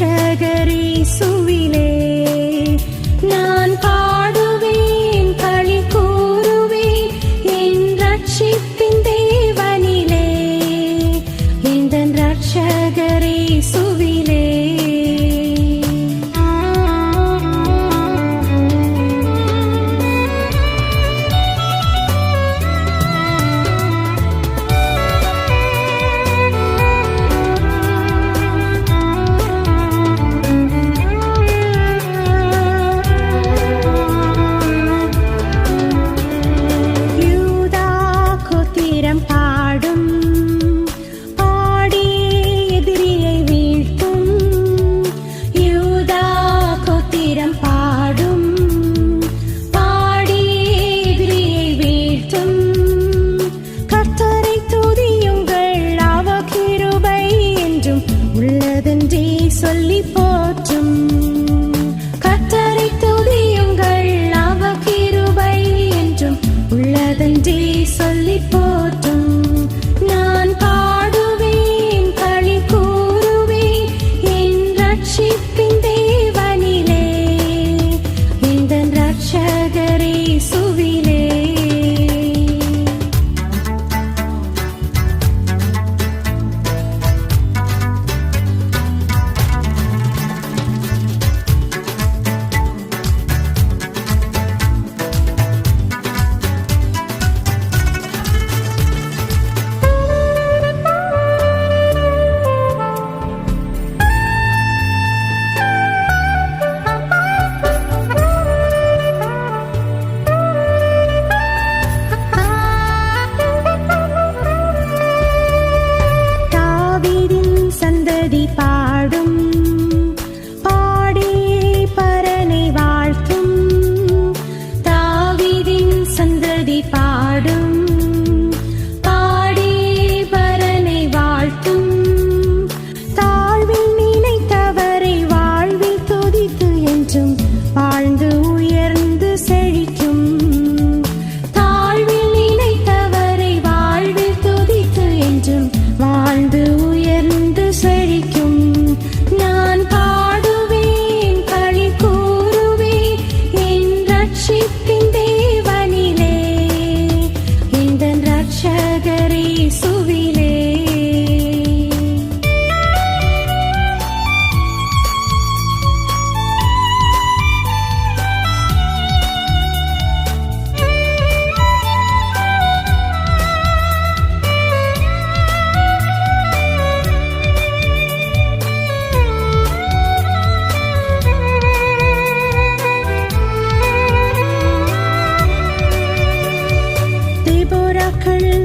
ரட்சகரேசுவிலே நான் பாடுவேன், களி கூறுவேன் என் ரட்சிப்பின் தேவனிலே, எந்தன் ரட்சகரேசுவிலே. சொல்லி போற்றும் கர்த்தரை துதியுங்கள், அவர் கிருபை என்றும் உள்ளதென்றே சொல்லி போற்றும். நான் பாடுவேன், களி கூறுவேன் என் ரட்சிப்பின் தேவனிலே, எந்தன் ரட்சகரேசுவிலே. பாடும் பாடி பரனை வாழ்த்தும், தாவீதின் சந்ததி பாடும் பாடி பரனை வாழ்த்தும், தாழ்வில் நினைத்தவரை வாழ்வில் துதித்து என்றும் வாழ்ந்து உயர்ந்து செழிக்கும், தாழ்வில் நினைத்தவரை வாழ்வில் துதித்து என்றும் வாழ்ந்து உயர்ந்து செழிக்கும். நான் பாடுவேன், களி கூறுவேன் என் ரட்சிப்பின் தேவனிலே, எந்தன் ரட்சகரேசுவிலே.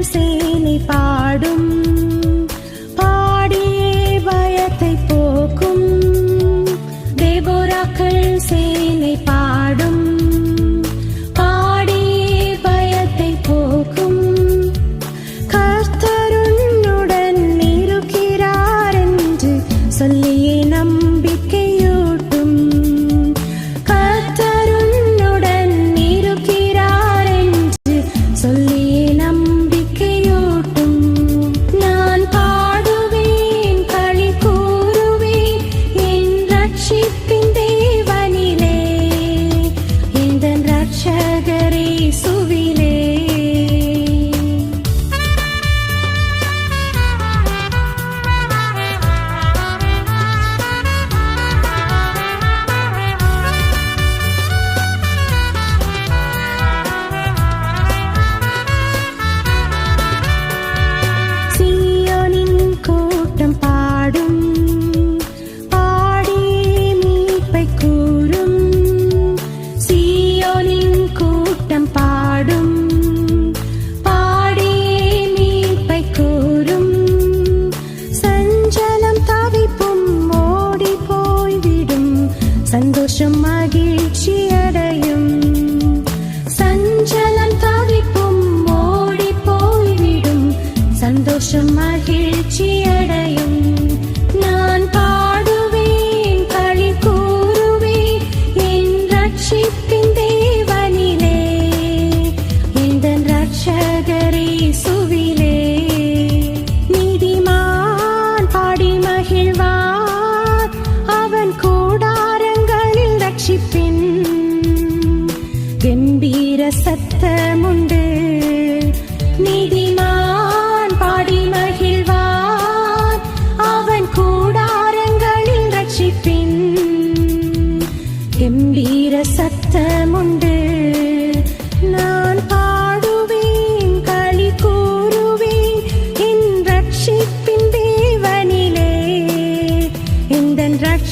சேனை பாடும் பாடியே பயத்தை போக்கும், தேபோராக்கள் சேனை பாடும் பாடியே பயத்தை போக்கும், கர்த்தருன்னுடன் இருக்கிறார் என்று சொல்லியே நம்பிக்கையூட்டும், கர்த்தருன்னுடன் இருக்கிறார் என்று சொல்லியே ரட்சகரேசுவிலே. சீயோனின் கூட்டம் பாடும் பாடி மீட்பை கூறும், சீயோனின் கூட்டம் பாடும் பாடி மீட்பை கூறும், சஞ்சலம் தவிப்பும் ஓடி போய்விடும், சந்தோஷம் மகிழ்ச்சி அடையும், சஞ்சலம் தவிப்பும் ஓடி போய்விடும், சந்தோஷம் மகிழ்ச்சி அடையும். நான் பாடுவேன், களி கூறுவேன் என் ரட்சிப்பின் தேவனிலே, எந்தன் ரட்சகரேசுவிலே. நீதிமான் பாடி மகிழ்வார், அவர்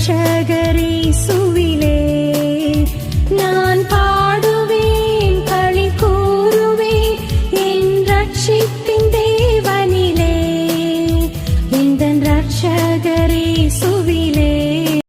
ரட்சகரேசு